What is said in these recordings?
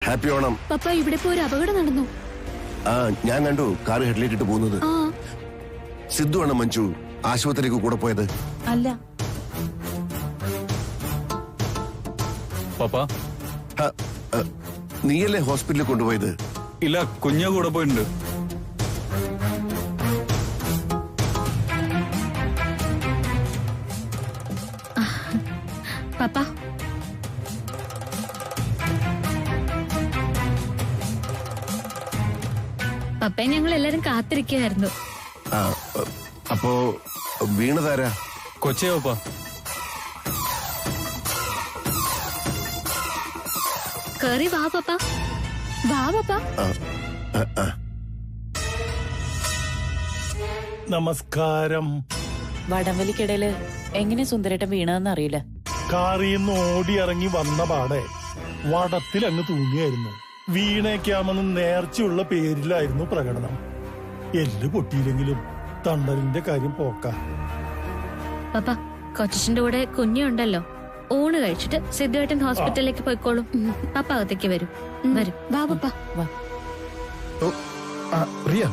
Happy Onam. പപ്പ ഇവിടെ ഇപ്പോ ഒരു അപകടം നടന്നു. ഞാൻ കണ്ടു കാർ ഹെഡ്ലൈറ്റ് ഇട്ട് പോകുന്നത്. സിദ്ധു ആണ് മഞ്ജു ആശുപത്രിക്ക് കൂടെ പോയത്. അല്ല പപ്പ, നീയല്ലേ ഹോസ്പിറ്റലിൽ കൊണ്ടുപോയത്? ഇല്ല, കുഞ്ഞ കൂടെ പോയിട്ടുണ്ട്. പപ്പ പപ്പയെ ഞങ്ങൾ എല്ലാരും കാത്തിരിക്കുകയായിരുന്നു. അപ്പോ വീണതാരാ? കൊച്ചേ പപ്പ. കേറി വാ പപ്പ, വാ പപ്പ. നമസ്കാരം. വടംവലിക്കിടയില് എങ്ങനെ സുന്ദരേട്ടൻ വീണതെന്ന് അറിയില്ല. കാറിന്ന് ഓടി ഇറങ്ങി വന്ന പാടെ വടത്തിൽ അങ്ങ് തൂങ്ങിയായിരുന്നു. വീണേക്കാമെന്ന് നേർച്ചയുള്ള പേരിലായിരുന്നു പ്രകടനം. എല്ല് പൊട്ടിയില്ലെങ്കിലും തണ്ടലിന്റെ കാര്യം പോക്ക. പപ്പ, കൊച്ചിന്റെ കൂടെ കുഞ്ഞുണ്ടല്ലോ. ഊണ് കഴിച്ചിട്ട് സിദ്ധുവേട്ടൻ ഹോസ്പിറ്റലിലേക്ക് പോയിക്കോളും. പപ്പ അകത്തേക്ക് വരും. വരും, വാ പപ്പ. റിയ,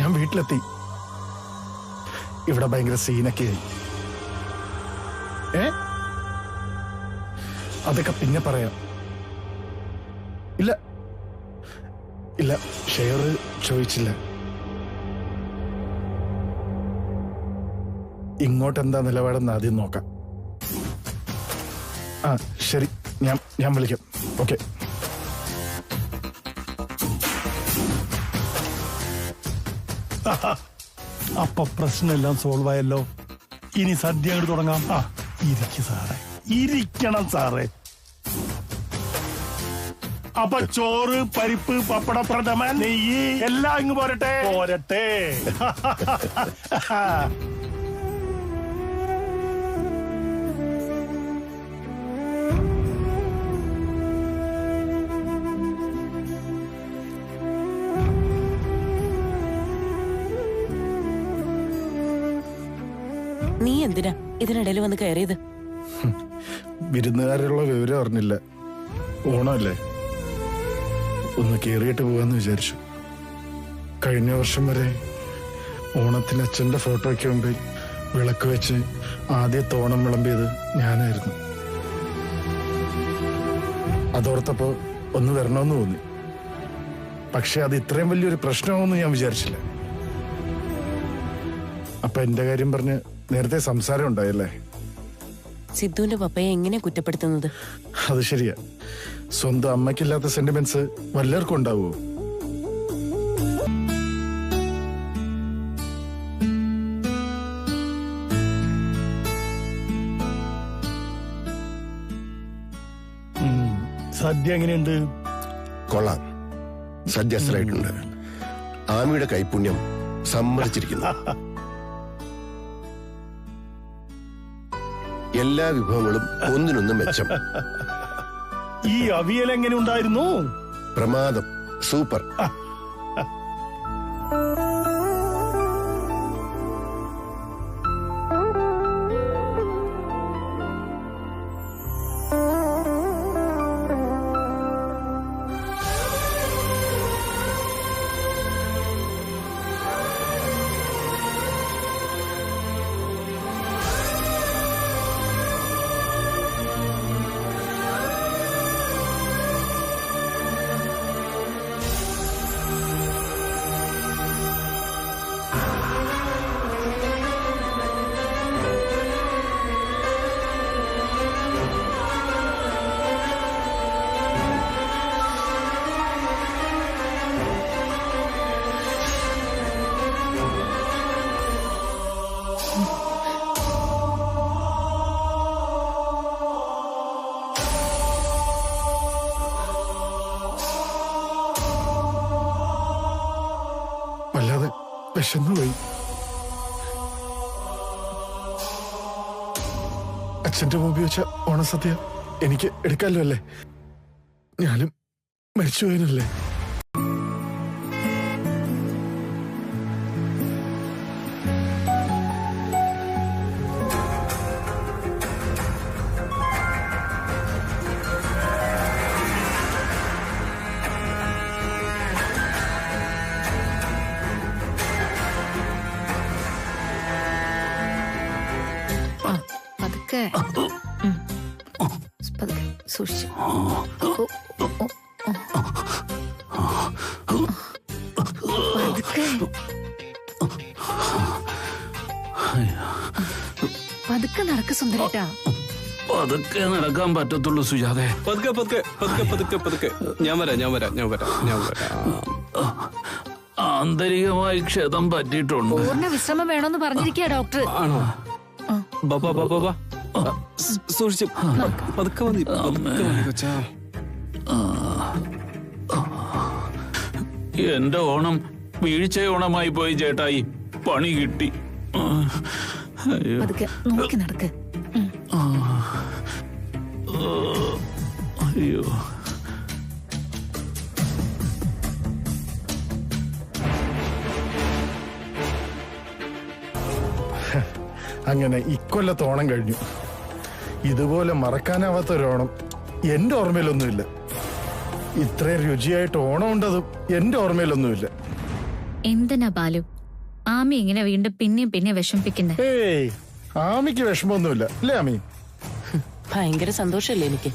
ഞാൻ വീട്ടിലെത്തി. ഇവിടെ ഭയങ്കര സീനൊക്കെയായി. അതൊക്കെ പിന്നെ പറയാം. ഇല്ല ഇല്ല, ഷെയർ ചോദിച്ചില്ല. ഇങ്ങോട്ടെന്താ നിലപാടെന്ന് ആദ്യം നോക്കാം. ശരി, ഞാൻ വിളിക്കാം. ഓക്കെ. അപ്പൊ പ്രശ്നമെല്ലാം സോൾവ് ആയല്ലോ. ഇനി സദ്യ അങ്ങോട്ട് തുടങ്ങാം. ഇരിക്കും സാറേ, ഇരിക്കണം സാറേ. അപ്പൊ ചോറ്, പരിപ്പ്, പപ്പട, പ്രഥമൻ, നെയ്യ് എല്ലാം ഇങ്ങ് പോരട്ടെ. പോരട്ടെ. നീ എന്തിനാ ഇതിനിടയിൽ വന്ന് കയറിയത്? വിരുന്നുകാരുള്ള വിവരം അറിഞ്ഞില്ല. ഓണമല്ലേ, ഒന്ന് കേറിയിട്ട് പോവാന്ന് വിചാരിച്ചു. കഴിഞ്ഞ വർഷം വരെ ഓണത്തിന് അച്ഛന്റെ ഫോട്ടോയ്ക്ക് മുമ്പിൽ വിളക്ക് വെച്ച് ആദ്യത്തെ ഓണം വിളമ്പിയത് ഞാനായിരുന്നു. അതോർത്തപ്പോ ഒന്ന് വരണമെന്ന് തോന്നി. പക്ഷെ അത് ഇത്രയും വലിയൊരു പ്രശ്നമാവെന്ന് ഞാൻ വിചാരിച്ചില്ല. അപ്പൊ എന്റെ കാര്യം പറഞ്ഞ് നേരത്തെ സംസാരം ഉണ്ടായല്ലേ? സിദ്ധുവിന്റെ പപ്പയെ എങ്ങനെ കുറ്റപ്പെടുത്തുന്നത്? അത് ശരിയാ. സ്വന്തം അമ്മയ്ക്കില്ലാത്ത സെന്റിമെന്റ്സ് വല്ലവർക്കും ഉണ്ടാവുമോ? സദ്യ എങ്ങനെയുണ്ട്? കൊള്ളാം, സദ്യ അസലായിട്ടുണ്ട്. ആമിയുടെ കൈപുണ്യം സമ്മതിച്ചിരിക്കുന്നു. എല്ലാ വിഭവങ്ങളും ഒന്നിനൊന്നും മെച്ചം. ഈ അവിയൽ എങ്ങനെ ഉണ്ടായിരുന്നു? പ്രമാദം, സൂപ്പർ. വല്ലാതെ വിശന്നുപോയി. അച്ഛന്റെ മുമ്പിൽ വെച്ച ഓണസദ്യ എനിക്ക് എടുക്കാമല്ലോ അല്ലേ? ഞാനും മരിച്ചുപോയനല്ലേ? പതുക്കെ പതുക്കെ സൂക്ഷിച്ചു. പതുക്കെ പതുക്കെ നടക്ക് സുന്ദരേട്ടാ. പതുക്കെ നടക്കാൻ പറ്റത്തുള്ളൂ സുജാതെ. പതുക്കെ പതുക്കെ പതുക്കെ പതുക്കെ പതുക്കെ. ഞാൻ വരാം. ആന്തരികമായി ക്ഷതം പറ്റിയിട്ടുണ്ട്. പൂർണ്ണ വിശ്രമം വേണമെന്ന് പറഞ്ഞിരിക്കുക ഡോക്ടർ. ആണോ? ബാബാ സൂക്ഷിച്ചു. പതുക്കെ മതി കൊച്ചാ. എന്റെ ഓണം വീഴ്ച ഓണമായി പോയി ചേട്ടായി. പണി കിട്ടി. അയ്യോ. പതുക്കെ നോക്കി നടക്ക്. അയ്യോ. അങ്ങനെ ഇക്കൊല്ലത്തെ ഓണം കഴിഞ്ഞു. ഇതുപോലെ മറക്കാനാവാത്ത ഒരു ഓണം എന്റെ ഓർമ്മയിലൊന്നുമില്ല. ഇത്രയും രുചിയായിട്ട് ഓണം ഉണ്ടതും എന്റെ ഓർമ്മയിലൊന്നുമില്ല. എന്തിനാ ബാലു ആമി ഇങ്ങനെ വീണ്ടും പിന്നെ വിഷമിപ്പിക്കുന്നേ? ഏയ്, ആമിക്ക് വിഷമമൊന്നുമില്ല അല്ലേ ആമി? ഭയങ്കര സന്തോഷല്ലേ എനിക്ക്.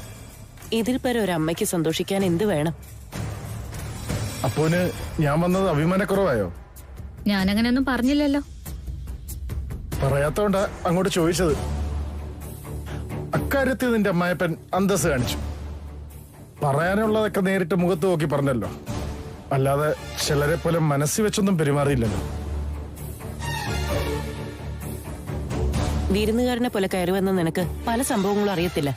ഇതിൽ പേരെ ഒരു അമ്മയ്ക്ക് സന്തോഷിക്കാൻ എന്ത് വേണം? അപ്പോന് ഞാൻ വന്നത് അഭിമാനക്കുറവായോ? ഞാനങ്ങനെയൊന്നും പറഞ്ഞില്ലല്ലോ. പറയാത്തോണ്ടാ അങ്ങോട്ട് ചോദിച്ചത്. അക്കാര്യത്തിൽ നിന്റെ അമ്മായപ്പൻ അന്തസ് കാണിച്ചു. പറയാനുള്ളതൊക്കെ നേരിട്ട് മുഖത്ത് നോക്കി പറഞ്ഞല്ലോ. അല്ലാതെ ചിലരെ പോലെ മനസ്സിൽ വെച്ചൊന്നും പെരുമാറിയില്ലല്ലോ. വിരുന്നുകാരനെ പോലെ കയറുവെന്ന് നിനക്ക് പല സംഭവങ്ങളും അറിയത്തില്ല.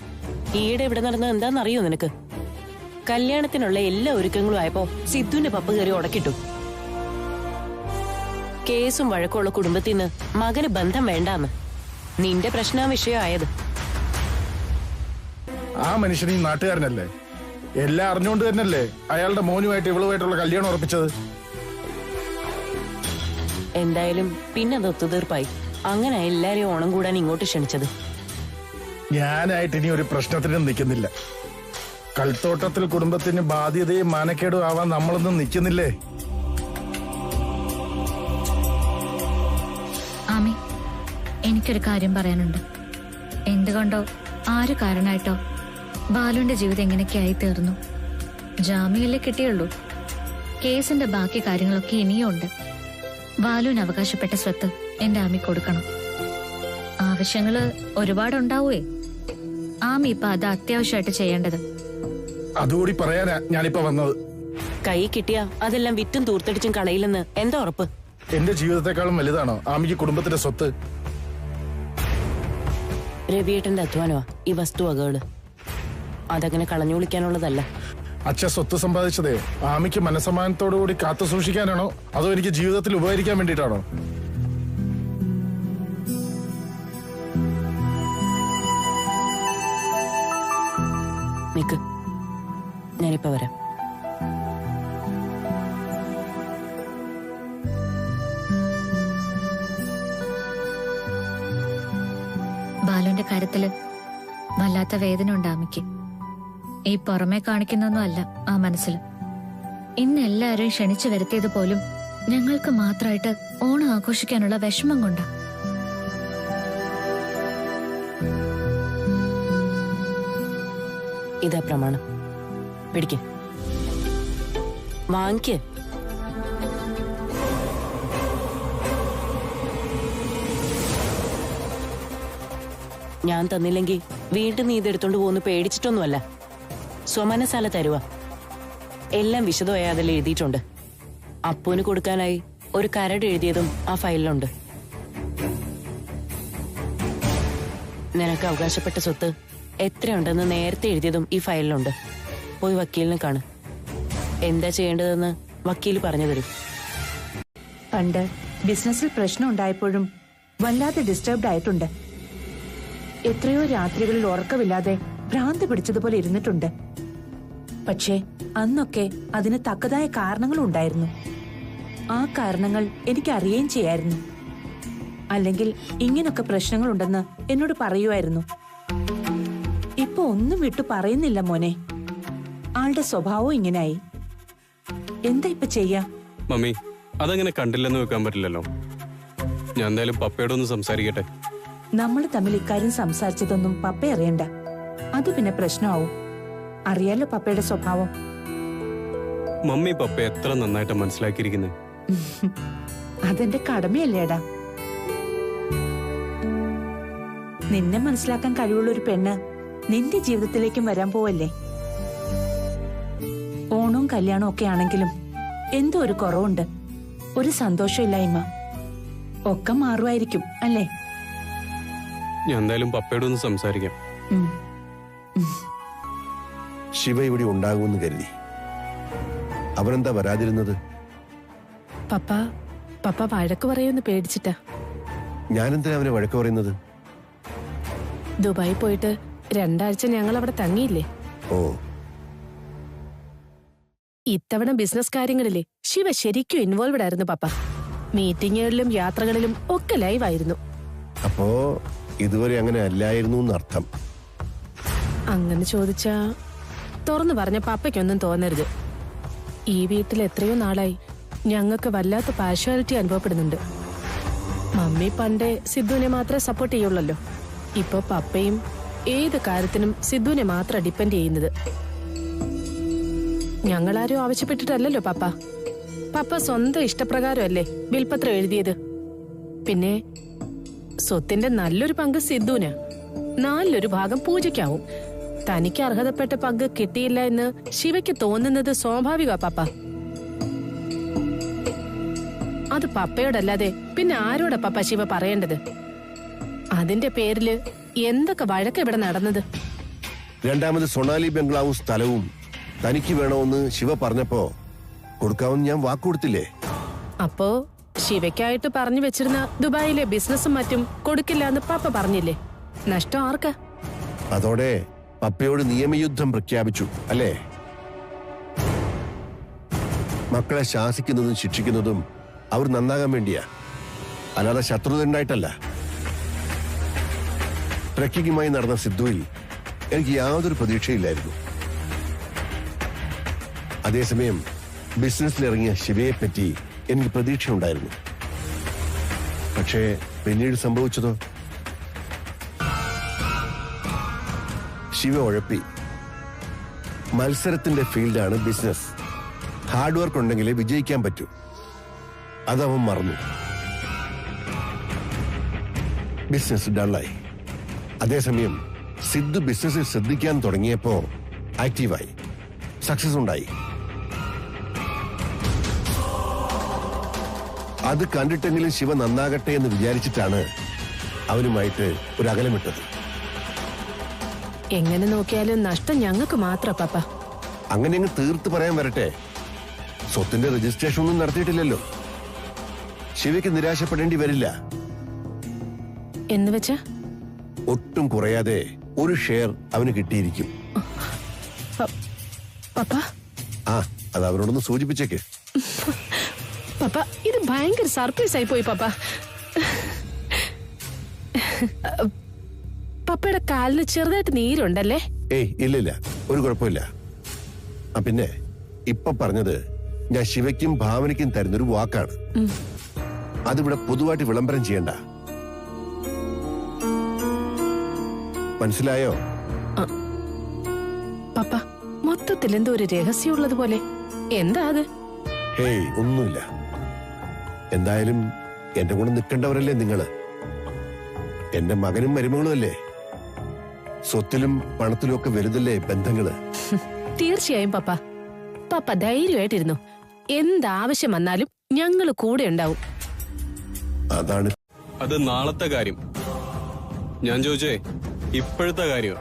ഈയിടെ ഇവിടെ നടന്നത് എന്താണെന്നറിയോ നിനക്ക്? കല്യാണത്തിനുള്ള എല്ലാ ഒരുക്കങ്ങളും ആയപ്പോ സിദ്ധുവിന്റെ പപ്പ കയറി ഉടക്കിട്ടു. കേസും വഴക്കമുള്ള കുടുംബത്തിൽ നിന്ന് മകന് ബന്ധം വേണ്ടാന്ന്. നിന്റെ പ്രശ്ന വിഷയമായത്. ആ മനുഷ്യൻ ഈ നാട്ടുകാരനല്ലേ? എല്ലാം അറിഞ്ഞുകൊണ്ട് തന്നെയല്ലേ അയാളുടെ മോനുമായിട്ട് ഇവളുമായിട്ടുള്ള കല്യാണം ഉറപ്പിച്ചത്. എന്തായാലും പിന്നെ അത് ഒത്തുതീർപ്പായി. അങ്ങനെ എല്ലാരെയും ഓണം കൂടാൻ ഇങ്ങോട്ട് ക്ഷണിച്ചത്. ഞാനായിട്ട് ഇനി ഒരു പ്രശ്നത്തിനും നിൽക്കുന്നില്ല. കൽത്തോട്ടത്തിൽ കുടുംബത്തിന് ബാധ്യതയും മാനക്കേടും ആവാൻ നമ്മളൊന്നും നിൽക്കുന്നില്ലേ? ആമി, എനിക്കൊരു കാര്യം പറയാനുണ്ട്. എന്തുകൊണ്ടോ ആര് കാരണമായിട്ടോ ബാലുവിന്റെ ജീവിതം എങ്ങനെയൊക്കെയായി തീർന്നു. ജാമ്യമല്ലേ കിട്ടിയുള്ളൂ. കേസിന്റെ ബാക്കി കാര്യങ്ങളൊക്കെ ഇനിയും ഉണ്ട്. ബാലുവിന് അവകാശപ്പെട്ട സ്വത്ത് എന്റെ ആമി കൊടുക്കണം. ആവശ്യങ്ങള് ഒരുപാടുണ്ടാവേ. ആമി ഇപ്പൊ അത് അത്യാവശ്യമായിട്ട് ചെയ്യേണ്ടത്. അതുകൂടി പറയാനാ ഞാനിപ്പോ വന്നത്. കൈ കിട്ടിയാ അതെല്ലാം വിറ്റും തൂർത്തടിച്ചും കളയില്ലെന്ന് എന്താ ഉറപ്പ്? എന്റെ ജീവിതത്തെക്കാളും വലുതാണോ ആമിക്ക് കുടുംബത്തിന്റെ സ്വത്ത്? രവിയേട്ടന്റെ അധ്വാനമാ ഈ വസ്തുവകകള്. അതങ്ങനെ കളഞ്ഞു വിളിക്കാനുള്ളതല്ല. അച്ഛൻ സ്വത്ത് സമ്പാദിച്ചതേ ആമിക്ക് മനസ്സമാനത്തോടുകൂടി കാത്തു സൂക്ഷിക്കാനാണോ അതോ എനിക്ക് ജീവിതത്തിൽ ഉപകരിക്കാൻ വേണ്ടിയിട്ടാണോ? നിക്ക്, ഞാനിപ്പോ വരാം. ബാലുവിന്റെ കാര്യത്തില് വല്ലാത്ത വേദന ഉണ്ട് ആമിക്ക്. ഈ പുറമെ കാണിക്കുന്നൊന്നും അല്ല ആ മനസ്സിൽ. ഇന്ന് എല്ലാവരും ക്ഷണിച്ചു വരുത്തിയത് പോലും ഞങ്ങൾക്ക് മാത്രമായിട്ട് ഓണം ആഘോഷിക്കാനുള്ള വിഷമം കൊണ്ടാ. ഇതാ പ്രമാണം. പിടിക്ക്, വാങ്ങിക്ക്. ഞാൻ തന്നില്ലെങ്കിൽ വീണ്ടും നീ ഇതെടുത്തോണ്ട് പോകുന്നു പേടിച്ചിട്ടൊന്നുമല്ല. സ്വമനസാല തരുവാ. എല്ലാം വിശദമായി അതിൽ എഴുതിയിട്ടുണ്ട്. അപ്പൂന് കൊടുക്കാനായി ഒരു കരട് എഴുതിയതും ആ ഫയലിലുണ്ട്. നിനക്ക് അവകാശപ്പെട്ട സ്വത്ത് എത്രയുണ്ടെന്ന് നേരത്തെ എഴുതിയതും ഈ ഫയലിലുണ്ട്. പോയി വക്കീലിനെ കാണും. എന്താ ചെയ്യേണ്ടതെന്ന് വക്കീൽ പറഞ്ഞു തരും. പണ്ട് ബിസിനസ്സിൽ പ്രശ്നം ഉണ്ടായപ്പോഴും വല്ലാതെ ഡിസ്റ്റർബ്ഡ് ആയിട്ടുണ്ട്. എത്രയോ രാത്രികളിൽ ഉറക്കമില്ലാതെ ഭ്രാന്ത് പിടിച്ചതുപോലെ ഇരുന്നിട്ടുണ്ട്. പക്ഷേ അന്നൊക്കെ അതിന് തക്കതായ കാരണങ്ങൾ ഉണ്ടായിരുന്നു. ആ കാരണങ്ങൾ എനിക്ക് അറിയുകയും ചെയ്യായിരുന്നു. അല്ലെങ്കിൽ ഇങ്ങനൊക്കെ പ്രശ്നങ്ങളുണ്ടെന്ന് എന്നോട് പറയുമായിരുന്നു. ഇപ്പൊ ഒന്നും വിട്ടു പറയുന്നില്ല മോനെ. ആളുടെ സ്വഭാവവും ഇങ്ങനായി. എന്താ ഇപ്പൊ ചെയ്യാ? മമ്മി, അതങ്ങനെ കണ്ടില്ലെന്ന് വെക്കാൻ പറ്റില്ലല്ലോ. ഞാൻ എന്തായാലും പപ്പയോടൊന്ന് സംസാരിക്കട്ടെ. നമ്മൾ തമ്മിൽ ഇക്കാര്യം സംസാരിച്ചതൊന്നും പപ്പ അറിയണ്ട. അത് പിന്നെ പ്രശ്നമാവും. അറിയാലോ പപ്പയുടെ സ്വഭാവം. മമ്മി പപ്പ എത്ര നന്നായിട്ട് മനസ്സിലാക്കിയിരിക്കുന്നത്. അതെന്റെ കടമയല്ലേടാ. നിന്നെ മനസ്സിലാക്കാൻ കഴിവുള്ള ഒരു പെണ്ണ് നിന്റെ ജീവിതത്തിലേക്കും വരാൻ പോവല്ലേ. ഓണവും കല്യാണവും ഒക്കെ ആണെങ്കിലും എന്തോ ഒരു കുറവുണ്ട്, ഒരു സന്തോഷമില്ലായ്മ. ഒക്കെ മാറുമായിരിക്കും അല്ലേ? ഞാൻ എന്തായാലും പപ്പയോട് ഒന്ന് സംസാരിക്കാം. ഉം. ശിവ ഇവിടെ ഉണ്ടാകുമെന്ന് കരുതി. അവനെന്താ വരാതിരുന്നത്? പപ്പ വഴക്ക് പറയുമെന്ന് പേടിച്ചിട്ടാ. ഞാനെന്തിനാ അവനെ വഴക്ക് പറയുന്നത്? ദുബായി പോയിട്ട് 2 ആഴ്ച ഞങ്ങൾ അവിടെ തങ്ങിയില്ലേ. ഓ, ഇത്തവണ ബിസിനസ് കാര്യങ്ങളിലെ ശിവ ശരിക്കും ഇൻവോൾവഡ് ആയിരുന്നു പപ്പ. മീറ്റിങ്ങുകളിലും യാത്രകളിലും ഒക്കെ ലൈവായിരുന്നു. അപ്പോ ഇതുവരെ അങ്ങനെ അല്ലായിരുന്നു എന്നർത്ഥം. അങ്ങനെ ചോദിച്ചാ തുറന്നു പറഞ്ഞ പപ്പയ്ക്കൊന്നും തോന്നരുത്. ഈ വീട്ടിൽ എത്രയോ നാളായി ഞങ്ങൾക്ക് വല്ലാത്ത പാഷ്വാലിറ്റി അനുഭവപ്പെടുന്നുണ്ട്. മമ്മി പണ്ടേ സിദ്ധുവിനെ മാത്രമേ സപ്പോർട്ട് ചെയ്യുള്ളല്ലോ. ഇപ്പൊ പപ്പയും ഏത് കാര്യത്തിനും സിദ്ധുവിനെ മാത്രം ഡിപ്പെൻഡ് ചെയ്യുന്നത്. ഞങ്ങളാരും ആവശ്യപ്പെട്ടിട്ടല്ലല്ലോ പപ്പ സ്വന്തം ഇഷ്ടപ്രകാരമല്ലേ വിൽപത്രം എഴുതിയത്. പിന്നെ സ്വത്തിന്റെ നല്ലൊരു പങ്ക് സിദ്ധുവിന്, 4 ഭാഗം പൂജയ്ക്കാവും. തനിക്ക് അർഹതപ്പെട്ട പങ്ക് കിട്ടിയില്ല എന്ന് ശിവയ്ക്ക് തോന്നുന്നത് സ്വാഭാവിക പപ്പ. അത് പപ്പയോടല്ലാതെ പിന്നെ ആരോടാ പപ്പ ശിവ പറയേണ്ടത്? അതിന്റെ പേരില് എന്തൊക്കെ വഴക്ക ഇവിടെ നടന്നത്. രണ്ടാമത് സൊണാലി ബംഗ്ലാവും സ്ഥലവും തനിക്ക് വേണമെന്ന് ശിവ പറഞ്ഞപ്പോ കൊടുക്കാമെന്ന് ഞാൻ വാക്കുകൊടുത്തില്ലേ? അപ്പോ ശിവയ്ക്കായിട്ട് പറഞ്ഞു വെച്ചിരുന്ന ദുബായിലെ ബിസിനസ്സും മറ്റും കൊടുക്കില്ല എന്ന് പപ്പ പറഞ്ഞില്ലേ? നഷ്ടം ആർക്കാ? അതോടെ പപ്പയോട് നിയമയുദ്ധം പ്രഖ്യാപിച്ചു അല്ലേ? മക്കളെ ശാസിക്കുന്നതും ശിക്ഷിക്കുന്നതും അവർ നന്നാകാൻ വേണ്ടിയാ, അല്ലാതെ ശത്രുത ഉണ്ടായിട്ടല്ല. ട്രക്കിങ്ങുമായി നടന്ന സിദ്ധുവിൽ എനിക്ക് യാതൊരു പ്രതീക്ഷയില്ലായിരുന്നു. അതേസമയം ബിസിനസ്സിലിറങ്ങിയ ശിവയെ പറ്റി എനിക്ക് പ്രതീക്ഷയുണ്ടായിരുന്നു. പക്ഷേ പിന്നീട് സംഭവിച്ചതോ? ശിവ ഉഴപ്പി. മത്സരത്തിന്റെ ഫീൽഡാണ് ബിസിനസ്. ഹാർഡ് വർക്ക് ഉണ്ടെങ്കിലേ വിജയിക്കാൻ പറ്റൂ. അതവൻ മറന്നു. ബിസിനസ് ഡള്ളായി. അതേസമയം സിദ്ധു ബിസിനസ്സിൽ ശ്രദ്ധിക്കാൻ തുടങ്ങിയപ്പോ ആക്റ്റീവായി, സക്സസ് ഉണ്ടായി. അത് കണ്ടിട്ടെങ്കിലും ശിവ നന്നാകട്ടെ എന്ന് വിചാരിച്ചിട്ടാണ് അവനുമായിട്ട് ഒരു അകലമിട്ടത്. എങ്ങനെ നോക്കിയാലും നഷ്ടം ഞങ്ങൾക്ക് മാത്രം പപ്പ. അങ്ങനെ അങ്ങ് തീർത്ത് പറയാൻ വരട്ടെ. സ്വത്തിന്റെ രജിസ്ട്രേഷൻ ഒന്നും നടത്തിയിട്ടില്ലല്ലോ. ശിവയ്ക്ക് നിരാശപ്പെടേണ്ടി വരില്ല. എന്ന് വെച്ചാ ഒട്ടും കുറയാതെ ഒരു ഷെയർ അവന് കിട്ടിയിരിക്കും. പപ്പ ആ, അത് അവനോടൊന്ന് സൂചിപ്പിച്ചേക്ക്. പപ്പ ഇത് ഭയങ്കര സർപ്രൈസ് ആയി പോയി പപ്പ. പപ്പയുടെ കാലിന് ചെറുതായിട്ട് നീരുണ്ടല്ലേ? ഏയ് ഇല്ലില്ല, ഒരു കുഴപ്പമില്ല. ആ പിന്നെ ഇപ്പൊ പറഞ്ഞത് ഞാൻ ശിവയ്ക്കും ഭാവനയ്ക്കും തരുന്നൊരു വാക്കാണ്. അതിവിടെ പൊതുവായിട്ട് വിളംബരം ചെയ്യണ്ട. മനസ്സിലായോ? പപ്പ മൊത്തത്തിൽ എന്തോ ഒരു രഹസ്യമുള്ളത് പോലെ. എന്താ അത്? ഹേയ് ഒന്നുമില്ല. എന്തായാലും എന്റെ കൂടെ നിൽക്കേണ്ടവരല്ലേ നിങ്ങള്. എന്റെ മകനും മരുമകളും അല്ലേ. സ്വത്തിലും പണത്തിലും ഒക്കെ വലുതല്ലേ ബന്ധങ്ങള്. തീർച്ചയായും പപ്പ. പപ്പ ധൈര്യമായിട്ടിരുന്നു. എന്താവശ്യം വന്നാലും ഞങ്ങള് കൂടെ ഉണ്ടാവും. അതാണ്. അത് നാളത്തെ കാര്യം. ഞാൻ ചോദിച്ചേ ഇപ്പോഴത്തെ കാര്യം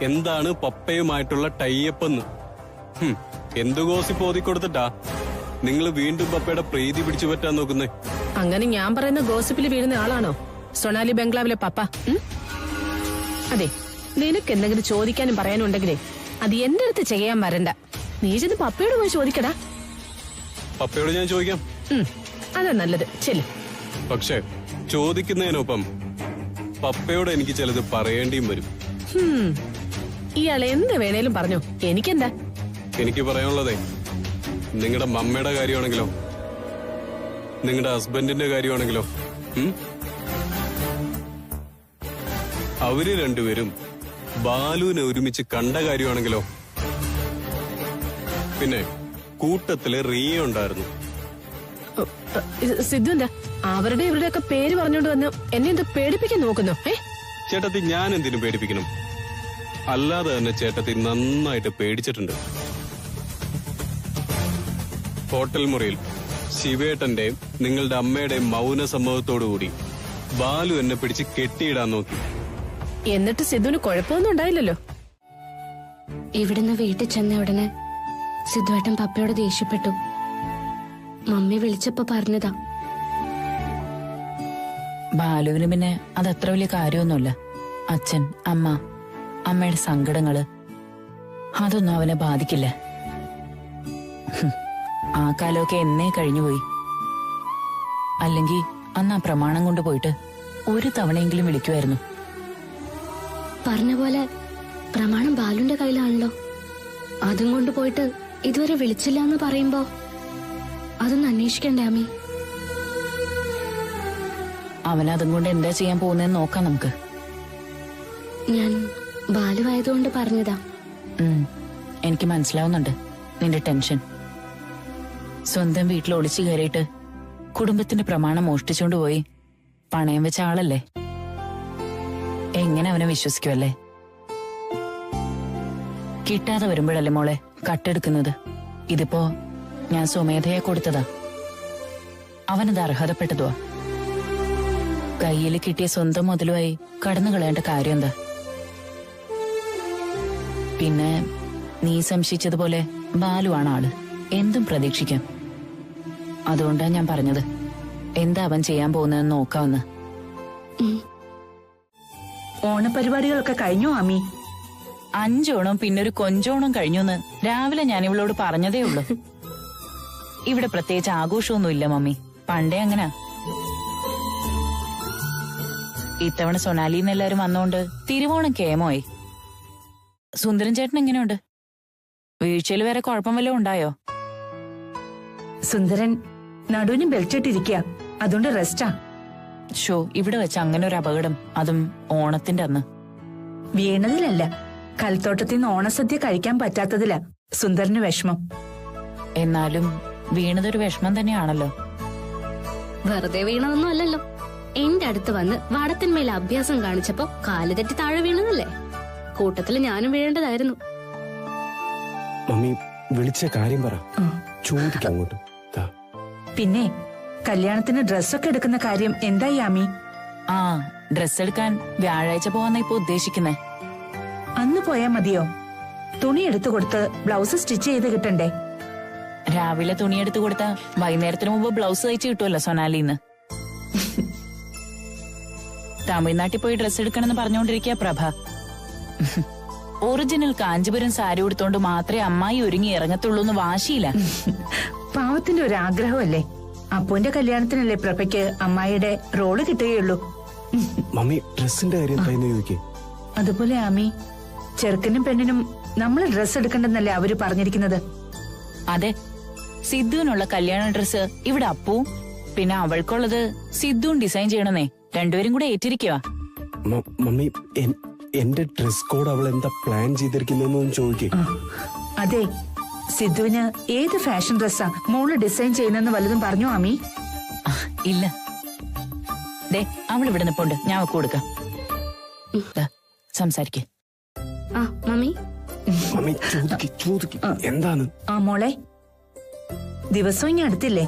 എന്താണ്? പപ്പയുമായിട്ടുള്ള ടൈപ്പ് എന്ന്. എന്തു ഗോസിപ്പ് ഓതി കൊടുത്തിട്ടാ നിങ്ങൾ വീണ്ടും പപ്പയുടെ പ്രീതി പിടിച്ചു പറ്റാൻ നോക്കുന്നേ? അങ്ങനെ ഞാൻ പറയുന്ന ഗോസിപ്പിൽ വീഴുന്ന ആളാണോ സൊണാലി ബംഗ്ലാവിലെ പപ്പ? അതെ, നിനക്ക് എന്തെങ്കിലും ചോദിക്കാനും പറയാനും ഉണ്ടെങ്കിലേ അത് എന്റെ അടുത്ത് ചെയ്യാൻ വരണ്ട. നീ ചെന്ന് പപ്പയോട് പോയി ചോദിക്കടാ. പപ്പയോട് ഞാൻ ചോദിക്കാം. അതാ നല്ലത്. ചെല്ല്. പക്ഷേ ചോദിക്കുന്നതിനൊപ്പം പപ്പയോട് എനിക്ക് ചിലത് പറയേണ്ടിയും വരും. ഇയാൾ എന്ത് വേണേലും പറഞ്ഞോ, എനിക്കെന്താ. എനിക്ക് പറയാനുള്ളതേ നിങ്ങളുടെ മമ്മയുടെ കാര്യമാണെങ്കിലോ നിങ്ങളുടെ ഹസ്ബൻഡിന്റെ കാര്യമാണെങ്കിലോ അവര് രണ്ടുപേരും ബാലുവിനെ ഒരുമിച്ച് കണ്ട കാര്യമാണെങ്കിലോ? പിന്നെ കൂട്ടത്തില് റിയ ഉണ്ടായിരുന്നു. സിദ്ധു എന്താ അവരുടെ ഇവരുടെയൊക്കെ പേര് പറഞ്ഞോണ്ട് വന്ന് എന്നെ എന്താ പേടിപ്പിക്കാൻ നോക്കുന്നോ? ചേട്ടത്തി ഞാൻ എന്തിനു പേടിപ്പിക്കണം? അല്ലാതെ തന്നെ ചേട്ടത്തി നന്നായിട്ട് പേടിച്ചിട്ടുണ്ട്. ഹോട്ടൽ മുറിയിൽ ശിവേട്ടന്റെയും നിങ്ങളുടെ അമ്മയുടെയും മൗന സമ്മതത്തോടുകൂടി ബാലു എന്നെ പിടിച്ച് കെട്ടിയിടാൻ നോക്കി. എന്നിട്ട് സിദ്ധുവിന് കുഴപ്പമൊന്നും ഉണ്ടായില്ലല്ലോ? ഇവിടുന്ന് വീട്ടിൽ ചെന്ന ഉടനെ സിദ്ധുവേട്ടൻ പപ്പയോട് ദേഷ്യപ്പെട്ടു. മമ്മി വിളിച്ചപ്പോ പറഞ്ഞതാ. ബാലുവിന് പിന്നെ അതത്ര വലിയ കാര്യമൊന്നുമില്ല. അച്ഛൻ, അമ്മ, അമ്മയുടെ സങ്കടങ്ങള് അതൊന്നും അവനെ ബാധിക്കില്ല. ആ കാലമൊക്കെ എന്നേ കഴിഞ്ഞുപോയി. അല്ലെങ്കിൽ അന്ന് ആ പ്രമാണം കൊണ്ടുപോയിട്ട് ഒരു തവണയെങ്കിലും വിളിക്കുമായിരുന്നു. പറഞ്ഞ പോലെ പ്രമാണം ബാലുന്റെ കയ്യിലാണല്ലോ. അതും കൊണ്ടുപോയിട്ട് ഇതുവരെ വിളിച്ചില്ല എന്ന് പറയുമ്പോ അതൊന്ന് അന്വേഷിക്കണ്ടേ അമ്മി? അവനതും കൊണ്ട് എന്താ ചെയ്യാൻ പോകുന്നതെന്ന് നോക്കാം നമുക്ക്. ഞാൻ ബാലുവായതുകൊണ്ട് പറഞ്ഞതാ. എനിക്ക് മനസ്സിലാവുന്നുണ്ട് നിന്റെ ടെൻഷൻ. സ്വന്തം വീട്ടിൽ ഒളിച്ചു കയറിയിട്ട് കുടുംബത്തിന്റെ പ്രമാണം മോഷ്ടിച്ചോണ്ട് പോയി പണയം വെച്ച ആളല്ലേ. എങ്ങനെ അവനെ വിശ്വസിക്കുമല്ലേ? കിട്ടാതെ വരുമ്പോഴല്ലേ മോളെ കട്ടെടുക്കുന്നത്. ഇതിപ്പോ ഞാൻ സ്വമേധയെ കൊടുത്തതാ. അവനത് അർഹതപ്പെട്ടതുവാ. കയ്യിൽ കിട്ടിയ സ്വന്തം മുതലുമായി കടന്നു കളയേണ്ട കാര്യം എന്താ? പിന്നെ നീ സംശയിച്ചതുപോലെ ബാലുവാണ് ആള്. എന്തും പ്രതീക്ഷിക്കാം. അതുകൊണ്ടാ ഞാൻ പറഞ്ഞത് എന്താ അവൻ ചെയ്യാൻ പോകുന്നതെന്ന് നോക്കാമെന്ന്. ഓണപരിപാടികളൊക്കെ കഴിഞ്ഞോ ആമി? 5 ഓണം പിന്നൊരു കൊഞ്ചോണം കഴിഞ്ഞുന്ന് രാവിലെ ഞാൻ ഇവളോട് പറഞ്ഞതേ ഉള്ളൂ. ഇവിടെ പ്രത്യേകിച്ച് ആഘോഷമൊന്നുമില്ല മമ്മി. പണ്ടേ അങ്ങനാ. ഇത്തവണ സൊനാലിന്ന് എല്ലാരും വന്നോണ്ട് തിരുവോണം കേമോയി. സുന്ദരൻ ചേട്ടൻ എങ്ങനെയുണ്ട്? വീഴ്ചയിൽ വേറെ കുഴപ്പം വല്ലതും ഉണ്ടായോ? സുന്ദരൻ നടുവിന് ബെൽറ്റ് ഇട്ടിരിക്കുക, അതുകൊണ്ട് റെസ്റ്റാ. ഷോ, ഇവിടെ വെച്ച് അങ്ങനെ ഒരു അപകടം, അതും ഓണത്തിന്റെ അന്ന്. വീണതിലല്ല, കൽത്തോട്ടത്തിൽ നിന്ന് ഓണസദ്യ കഴിക്കാൻ പറ്റാത്തതിലാ സുന്ദരന് വിഷമം. എന്നാലും വീണതൊരു വിഷമം തന്നെയാണല്ലോ. വെറുതെ വീണതൊന്നും അല്ലല്ലോ. എന്റെ അടുത്ത് വന്ന് വടത്തിന്മേൽ അഭ്യാസം കാണിച്ചപ്പോ കാല് തെറ്റി താഴെ വീണതല്ലേ. കൂട്ടത്തില് ഞാനും വീഴേണ്ടതായിരുന്നു. മമ്മി വിളിച്ച കാര്യം പറ, ചോദിക്കാം അങ്ങോട്ട്. പിന്നെ കല്യാണത്തിന് ഡ്രസ്സൊക്കെ എടുക്കുന്ന കാര്യം എന്തായി ആമി? ആ, ഡ്രസ് എടുക്കാൻ വ്യാഴാഴ്ച പോവാന്നാ ഇപ്പൊ ഉദ്ദേശിക്കുന്നേ. അന്ന് പോയാ മതിയോ? തുണി എടുത്തു കൊടുത്ത് ബ്ലൗസ് സ്റ്റിച്ച് ചെയ്ത് കിട്ടണ്ടേ? രാവിലെ തുണിയെടുത്ത് കൊടുത്താ വൈകുന്നേരത്തിന് മുമ്പ് ബ്ലൗസ് തയ്ച്ച് കിട്ടുമല്ലോ സൊനാലിന്ന്. തമിഴ്നാട്ടിൽ പോയി ഡ്രസ് എടുക്കണമെന്ന് പറഞ്ഞുകൊണ്ടിരിക്കുക പ്രഭ. ഒറിജിനൽ കാഞ്ചീപുരം സാരി ഉടുത്തോണ്ട് മാത്രമേ അമ്മായി ഒരുങ്ങി ഇറങ്ങത്തുള്ളൂ എന്ന് വാശിയില്ല. പാവത്തിന്റെ ഒരു ആഗ്രഹമല്ലേ. അപ്പുവിന്റെ കല്യാണത്തിനല്ലേ പ്രഭയ്ക്ക് അമ്മായിയുടെ റോള് കിട്ടുകയുള്ളൂ. മമ്മി ഡ്രസ്സിന്റെ കാര്യം പറയുന്ന ചോദിക്കേ. അതുപോലെ ആമി, ചെറുക്കനും പെണ്ണിനും നമ്മൾ ഡ്രസ് എടുക്കണ്ടെന്നല്ലേ അവര് പറഞ്ഞിരിക്കുന്നത്? അതെ, സിദ്ധുവിനുള്ള കല്യാണ ഡ്രസ് ഇവിടെ അപ്പു, പിന്നെ അവൾക്കുള്ളത് സിദ്ധുവും ഡിസൈൻ ചെയ്യണമെന്നേ. രണ്ടുപേരും കൂടെ ഏറ്റിരിക്കുക. മമ്മി എന്റെ ഡ്രസ് കോഡ് അവൾ എന്താ പ്ലാൻ ചെയ്തിരിക്കുന്നതെന്ന് ചോദിക്കേ. അതെ, സിദ്ധുവിന് ഏത് ഫാഷൻ ഡ്രസ്സാ മോള് ഡിസൈൻ ചെയ്യുന്നെന്ന് വല്ലതും പറഞ്ഞോ ആമി? ഇല്ല, ദേ അവൾ ഇവിടെ നിപ്പുണ്ട്, ഞാൻ അവൾക്ക് കൊടുക്കാം. സംസാരിക്കേ. ആ മമ്മി, മമ്മി ചോദിക്ക് എന്താണ്? ആ മോളെ, ദിവസവും ഇനി അടുത്തില്ലേ?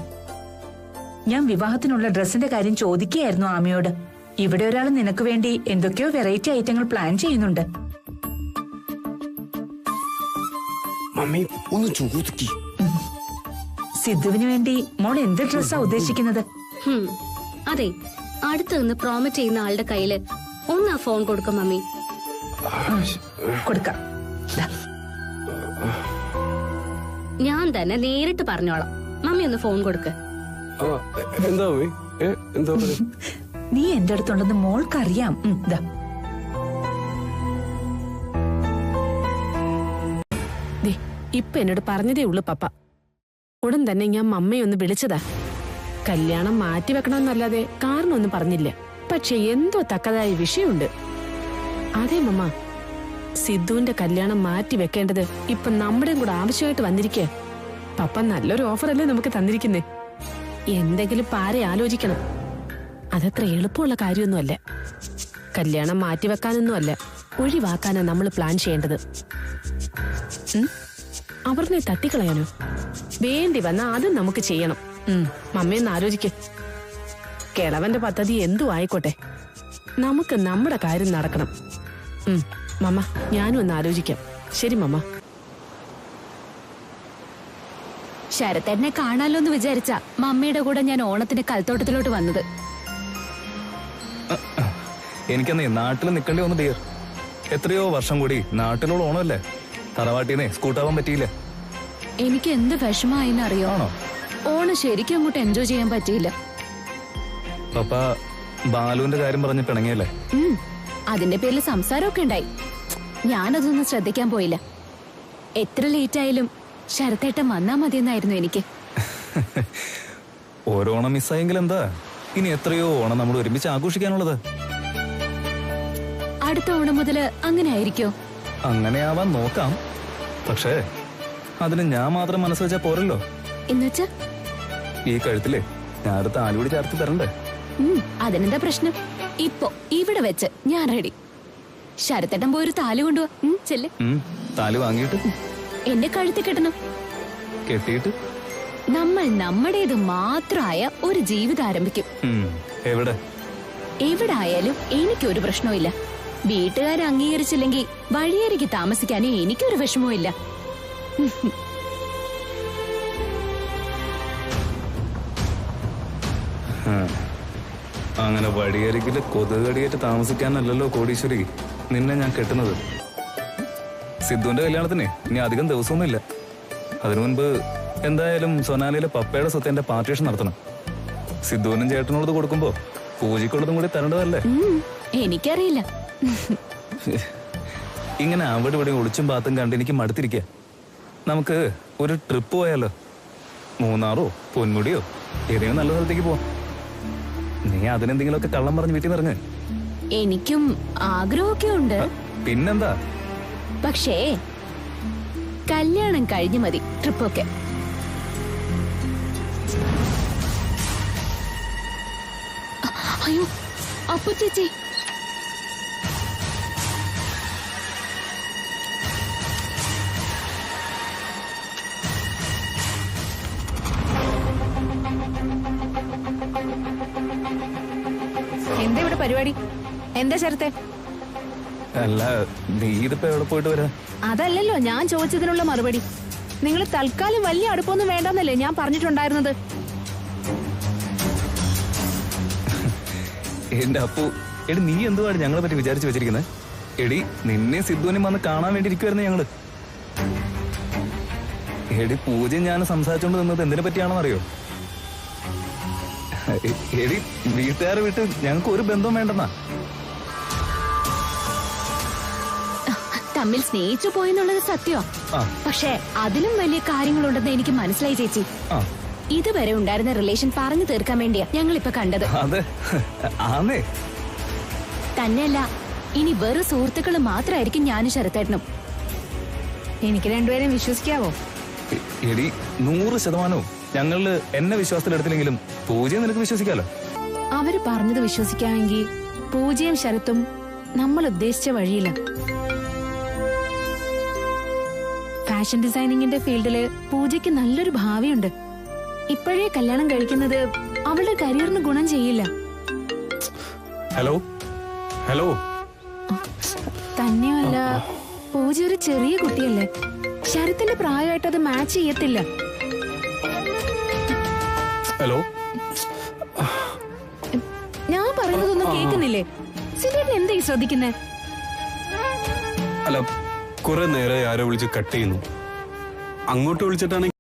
ഞാൻ വിവാഹത്തിനുള്ള ഡ്രസ്സിന്റെ കാര്യം ചോദിക്കുകയായിരുന്നു ആമിയോട്. ഇവിടെ ഒരാൾ നിനക്ക് വേണ്ടി എന്തൊക്കെയോ വെറൈറ്റി ഐറ്റങ്ങൾ പ്ലാൻ ചെയ്യുന്നുണ്ട്. മമ്മി ഒന്ന് ചോദിക്ക്. സിദ്ധുവിന് വേണ്ടി മോൾ എന്ത് ഡ്രസ്സാ ഉദ്ദേശിക്കുന്നത്? അതെ, അടുത്ത് നിന്ന് പ്രോമിറ്റ് ചെയ്യുന്ന ആളുടെ കയ്യില് ഒന്ന് ആ ഫോൺ കൊടുക്കും മമ്മി. കൊടുക്കാം. ഞാൻ തന്നെ നേരിട്ട് പറഞ്ഞോളാം. മമ്മി ഒന്ന് ഫോൺ കൊടുക്ക. എന്താ എന്താ? നീ എന്റെ അടുത്തുണ്ടെന്ന് മോൾക്കറിയാം. ഇപ്പൊ എന്നോട് പറഞ്ഞതേ ഉള്ളു പപ്പ. ഉടൻ തന്നെ ഞാൻ മമ്മയൊന്ന് വിളിച്ചതാ. കല്യാണം മാറ്റിവെക്കണമെന്നല്ലാതെ കാരണമൊന്നും പറഞ്ഞില്ല. പക്ഷെ എന്തോ തക്കതായ വിഷയമുണ്ട്. അതെ മമ്മ, സിദ്ധുവിന്റെ കല്യാണം മാറ്റി വെക്കേണ്ടത് ഇപ്പൊ നമ്മുടെയും കൂടെ ആവശ്യമായിട്ട് വന്നിരിക്കേ. പപ്പ നല്ലൊരു ഓഫർ അല്ലേ നമുക്ക് തന്നിരിക്കുന്നേ. എന്തെങ്കിലും പാരെ ആലോചിക്കണം. അതത്ര എളുപ്പമുള്ള കാര്യമൊന്നുമല്ല. കല്യാണം മാറ്റിവെക്കാനൊന്നുമല്ല, ഒഴിവാക്കാനാ നമ്മൾ പ്ലാൻ ചെയ്യേണ്ടത്. അവരിനെ തട്ടിക്കളയാനോ? വേണ്ടി വന്നാ അതും നമുക്ക് ചെയ്യണം. മമ്മയൊന്ന് ആലോചിക്ക്. കിളവന്റെ പദ്ധതി എന്തു ആയിക്കോട്ടെ, നമുക്ക് നമ്മുടെ കാര്യം നടക്കണം. മമ്മ, ഞാനും ഒന്ന് ആലോചിക്കാം. ശരി മമ്മ. ശരത്തേട്ടനെ കാണാലോ എന്ന് വിചാരിച്ച മമ്മിയുടെ കൂടെ ഞാൻ ഓണത്തിന് കൽത്തോട്ടത്തിലോട്ട് വന്നത്. എനിക്കെന്നേ നാട്ടിൽ നിൽക്കേണ്ടി വന്നു ഡിയർ. എത്രയോ വർഷം കൂടി നാട്ടിലുള്ള ഓണമല്ലേ, തറവാട്ടിന്നേ സ്കൂട്ടാവാൻ പറ്റിയില്ല. എനിക്ക് എന്ത് വിഷമായിന്ന് അറിയോ? ഓണം ശരിക്കും അങ്ങോട്ട് എൻജോയ് ചെയ്യാൻ പറ്റിയില്ല. പപ്പ ബാലുവിന്റെ കാര്യം പറഞ്ഞ് പിണങ്ങിയല്ലേ? അതിന്റെ പേരിൽ സംസാരമൊക്കെ ഉണ്ടായി. ഞാനതൊന്നും ശ്രദ്ധിക്കാൻ പോയില്ല. എത്ര ലേറ്റ് ആയാലും ശരത്തേട്ടൻ വന്നാ മതിയെന്നായിരുന്നു എനിക്ക്. ഓരോണം മിസ്സായെങ്കിൽ എന്താ, ഇനി എത്രയോ ഓണം നമ്മൾ ഒരുമിച്ച് ആഘോഷിക്കാനുള്ളത്. അടുത്ത ഓണം മുതല് അങ്ങനെ ആയിരിക്കോ? അങ്ങനെയാവാൻ നോക്കാം. പക്ഷേ അതിന് ഞാൻ മാത്രം മനസ്സ് വെച്ചാ പോരല്ലോ. എന്നുവെച്ചാ ഈ കഴുത്തിലേ ഞാനൊരു താലികൂടി ചേർത്ത് തരണ്ടേ? അതിനെന്താ പ്രശ്നം? ഇപ്പൊ ഇവിടെ വെച്ച് ഞാൻ റെഡി. ശരത്തേട്ടൻ പോയൊരു താലി കൊണ്ടുപോവാ. ചെല്ല്. താലി വാങ്ങിയിട്ട് എന്റെ കഴുത്തി കെട്ടണം. കെട്ടിയിട്ട് നമ്മൾ നമ്മുടേത് മാത്രമായ ഒരു ജീവിതം ആരംഭിക്കും. എവിടെ എവിടെ ആയാലും എനിക്കൊരു പ്രശ്നവുമില്ല. വീട്ടുകാരെ അംഗീകരിച്ചില്ലെങ്കിൽ വഴിയരികെ താമസിക്കാനേ എനിക്കൊരു വിഷമവും ഇല്ല. അങ്ങനെ വഴിയരികില് കൊതുകടിയേറ്റ് താമസിക്കാനല്ലല്ലോ കോടീശ്വരി നിന്നെ ഞാൻ കെട്ടുന്നത്. സിദ്ധുവിന്റെ കല്യാണത്തിന് ഇനി അധികം ദിവസമൊന്നുമില്ല. അതിനു മുൻപ് എന്തായാലും സൊനാലിയിലെ പപ്പയുടെ സ്വത്തിന്റെ പാർട്ടീഷൻ നടത്തണം. സിദ്ധുവിനും ചേട്ടനോട് കൊടുക്കുമ്പോ പൂജയ്ക്കുള്ളതും കൂടി തരേണ്ടതല്ലേ? എനിക്കറിയില്ല. ഇങ്ങനെ അവിടെ ഇവിടെ ഒളിച്ചും പാത്തും കണ്ട് എനിക്ക് മടുത്തിരിക്കുക. നമുക്ക് ഒരു ട്രിപ്പ് പോയാലോ? മൂന്നാറോ പൊന്മുടിയോ ഏതെങ്കിലും നല്ല സ്ഥലത്തേക്ക് പോവാം. നീ അതിനെന്തെങ്കിലുമൊക്കെ കള്ളം പറഞ്ഞ് വീട്ടിൽ നിറഞ്ഞ്. എനിക്കും ആഗ്രഹമൊക്കെ ഉണ്ട്. പിന്നെന്താ? പക്ഷേ കല്യാണം കഴിഞ്ഞു മതി ട്രിപ്പൊക്കെ. അയ്യോ അപ്പു ചേച്ചി, എന്താ ഇവിടെ പരിപാടി? എന്താ ശരത്തെ? അല്ല, നീ ഇതിപ്പോ എവിടെ പോയിട്ട് വരാ? അതല്ലല്ലോ ഞാൻ ചോദിച്ചതിനുള്ള മറുപടി. നിങ്ങൾ തൽക്കാലം വലിയ അടുപ്പൊന്നും വേണ്ടെന്നല്ലേ ഞാൻ പറഞ്ഞിട്ടുണ്ടായിരുന്നത്? എന്റെ അപ്പു, എടി നീ എന്തുവാണ് ഞങ്ങളെ പറ്റി വിചാരിച്ചു വെച്ചിരിക്കുന്നത്? എടി നിന്നെ സിദ്ധുവിനും വന്ന് കാണാൻ വേണ്ടി ഇരിക്കുവായിരുന്നു ഞങ്ങള്. എടി പൂജയും ഞാൻ സംസാരിച്ചോണ്ട് നിന്നത് എന്തിനെ പറ്റിയാണെന്ന് അറിയോ? എടി വീട്ടുകാരെ വിട്ട് ഞങ്ങൾക്ക് ഒരു ബന്ധവും വേണ്ടെന്നാ. തമ്മിൽ സ്നേഹിച്ചു പോയെന്നുള്ളത് സത്യോ? പക്ഷെ അതിലും വലിയ കാര്യങ്ങളുണ്ടെന്ന് എനിക്ക് മനസ്സിലായി ചേച്ചി. ഇതുവരെ ഉണ്ടായിരുന്ന റിലേഷൻ പറഞ്ഞു തീർക്കാൻ വേണ്ടിയാ ഞങ്ങൾ ഇപ്പൊ കണ്ടത്. തന്നെയല്ല, ഇനി വെറു സുഹൃത്തുക്കള് മാത്രമായിരിക്കും ഞാനും ശരത്തേട്ടനും. എനിക്ക് രണ്ടുപേരും വിശ്വസിക്കാവോ? എടി 100% ഞങ്ങള് എന്നെ വിശ്വാസത്തിലെടുത്തില്ലെങ്കിലും പൂജയെ നിനക്ക് വിശ്വസിക്കാലോ. അവര് പറഞ്ഞത് വിശ്വസിക്കാമെങ്കിൽ പൂജയും ശരത്തും നമ്മൾ ഉദ്ദേശിച്ച വഴിയില്ല. ഫാഷൻ ഡിസൈനിങ്ങിന്റെ ഫീൽഡില് പൂജയ്ക്ക് നല്ലൊരു ഭാവിയുണ്ട്. ഇപ്പോഴേ കല്യാണം കഴിക്കുന്നത് അവളുടെ കരിയറിന് ഗുണം ചെയ്യില്ല. Hello hello. തന്നെയല്ല, പൂജ ഒരു ചെറിയ കുട്ടിയല്ലേ. ശരത്തിന്റെ പ്രായമായിട്ട് അത് മാച്ച് ചെയ്യത്തില്ല. ഹലോ, ഞാൻ പറയുന്നതൊന്നും കേൾക്കുന്നില്ലേ? സിദ്ധേട്ടൻ എന്താ ഈ ശ്രദ്ധിക്കുന്നേ? അല്ല, കുറെ നേരെ ആരോ വിളിച്ച് കട്ട് ചെയ്യുന്നു. അങ്ങോട്ട് വിളിച്ചിട്ടാണെങ്കിൽ